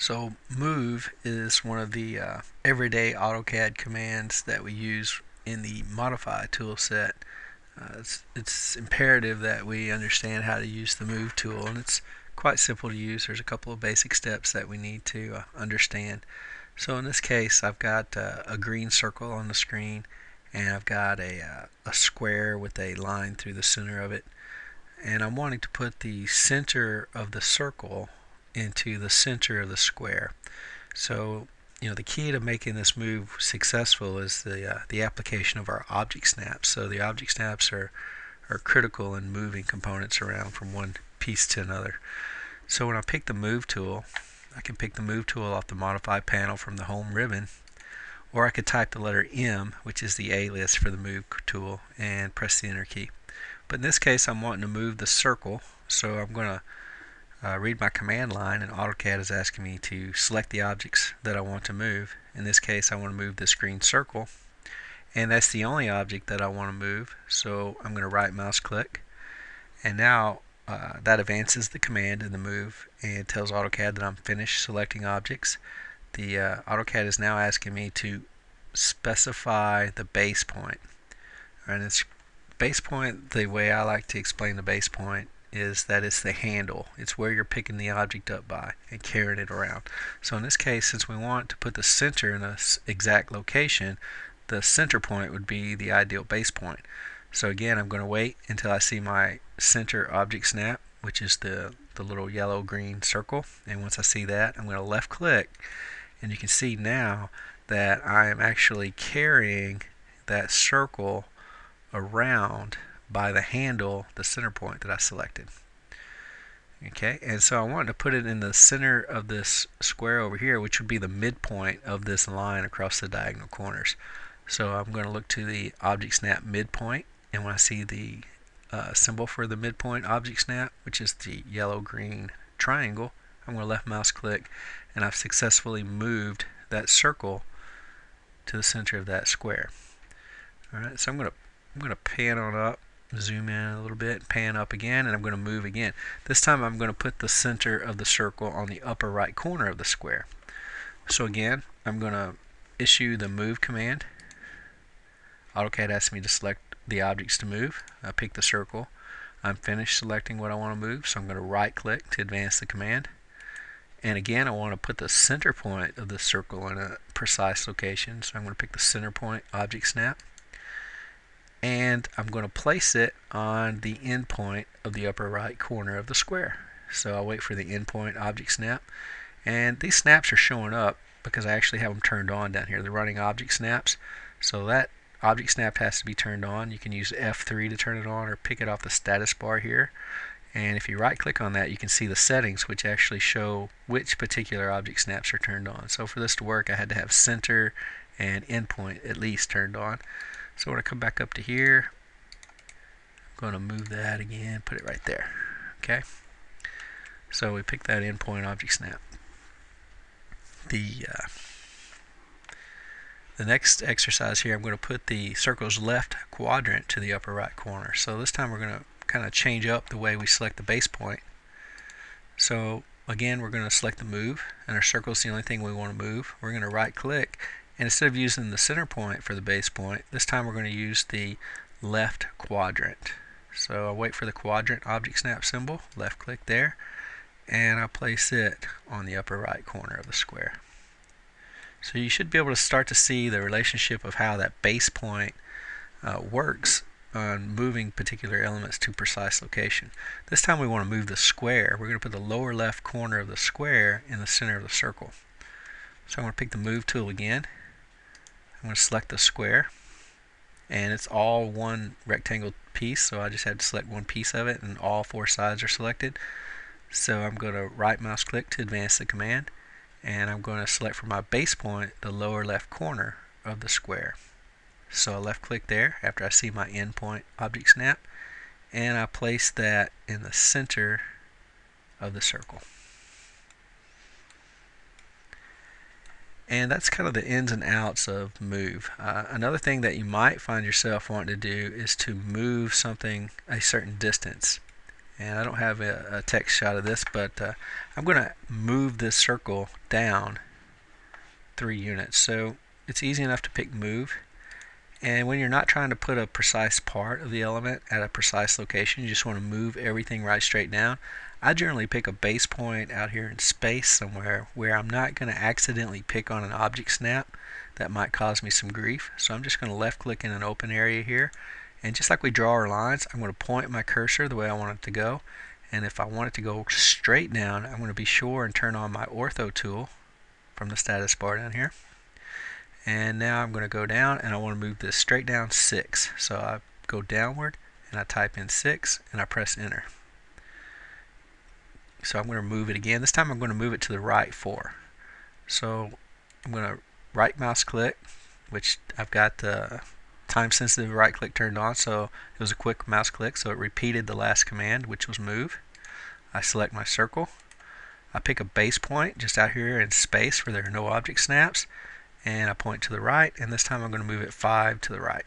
So move is one of the everyday AutoCAD commands that we use in the modify tool set. It's imperative that we understand how to use the move tool, and it's quite simple to use. There's a couple of basic steps that we need to understand. So in this case, I've got a green circle on the screen, and I've got a square with a line through the center of it, and I'm wanting to put the center of the circle into the center of the square. So, the key to making this move successful is the application of our object snaps. So the object snaps are critical in moving components around from one piece to another. So when I pick the move tool, I can pick the move tool off the modify panel from the home ribbon, or I could type the letter M, which is the alias for the move tool, and press the enter key. But in this case, I'm wanting to move the circle, so I'm going to read my command line, and AutoCAD is asking me to select the objects that I want to move. In this case, I want to move this green circle, and that's the only object that I want to move. So I'm going to right mouse click, and now that advances the command in the move and tells AutoCAD that I'm finished selecting objects. The AutoCAD is now asking me to specify the base point. And it's base point, the way I like to explain the base point is that it's the handle. It's where you're picking the object up by and carrying it around. So in this case, since we want to put the center in an exact location, the center point would be the ideal base point. So again, I'm going to wait until I see my center object snap, which is the little yellow-green circle. And once I see that, I'm going to left click, and you can see now that I am actually carrying that circle around by the handle, the center point that I selected. Okay, and so I wanted to put it in the center of this square over here, which would be the midpoint of this line across the diagonal corners. So I'm going to look to the object snap midpoint, and when I see the symbol for the midpoint object snap, which is the yellow-green triangle, I'm going to left mouse click, and I've successfully moved that circle to the center of that square. Alright, so I'm going to pan on up, zoom in a little bit, pan up again, and I'm going to move again. This time I'm going to put the center of the circle on the upper right corner of the square. So again, I'm going to issue the move command. AutoCAD asks me to select the objects to move. I pick the circle. I'm finished selecting what I want to move, so I'm going to right click to advance the command. And again, I want to put the center point of the circle in a precise location, so I'm going to pick the center point object snap, and I'm going to place it on the end point of the upper right corner of the square. So I'll wait for the end point object snap, and these snaps are showing up because I actually have them turned on down here. They're running object snaps, so that object snap has to be turned on. You can use F3 to turn it on, or pick it off the status bar here. And if you right click on that, you can see the settings, which actually show which particular object snaps are turned on. So for this to work, I had to have center and endpoint at least turned on. So when I come back up to here, I'm going to move that again, put it right there. Okay, so we pick that endpoint object snap. The next exercise here, I'm going to put the circle's left quadrant to the upper right corner. So this time we're going to kind of change up the way we select the base point. So again, we're going to select the move, and our circle is the only thing we want to move. We're going to right click, and instead of using the center point for the base point, this time we're going to use the left quadrant. So I'll wait for the quadrant object snap symbol, left click there, and I'll place it on the upper right corner of the square. So you should be able to start to see the relationship of how that base point works on moving particular elements to precise location. This time we want to move the square. We're going to put the lower left corner of the square in the center of the circle. So I'm going to pick the move tool again. I'm going to select the square, and it's all one rectangle piece, so I just had to select one piece of it, and all four sides are selected. So I'm going to right mouse click to advance the command, and I'm going to select for my base point the lower left corner of the square. So I left click there after I see my endpoint object snap, and I place that in the center of the circle. And that's kind of the ins and outs of move. Another thing that you might find yourself wanting to do is to move something a certain distance. And I don't have a text shot of this, but I'm going to move this circle down 3 units. So it's easy enough to pick move. And when you're not trying to put a precise part of the element at a precise location, you just want to move everything right straight down. I generally pick a base point out here in space somewhere where I'm not going to accidentally pick on an object snap that might cause me some grief. So I'm just going to left click in an open area here, and just like we draw our lines, I'm going to point my cursor the way I want it to go. And if I want it to go straight down, I'm going to be sure and turn on my ortho tool from the status bar down here. And now I'm going to go down, and I want to move this straight down 6. So I go downward and I type in 6 and I press enter. So I'm going to move it again. This time I'm going to move it to the right 4. So I'm going to right mouse click, which I've got the time sensitive right click turned on, so it was a quick mouse click, so it repeated the last command, which was move. I select my circle. I pick a base point just out here in space where there are no object snaps, and I point to the right, and this time I'm going to move it 5 to the right.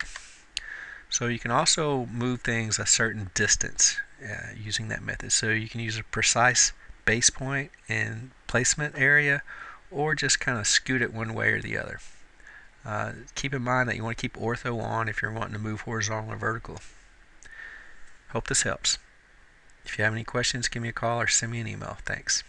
So you can also move things a certain distance using that method. So you can use a precise base point and placement area, or just kind of scoot it one way or the other. Keep in mind that you want to keep ortho on if you're wanting to move horizontal or vertical. Hope this helps. If you have any questions, give me a call or send me an email. Thanks.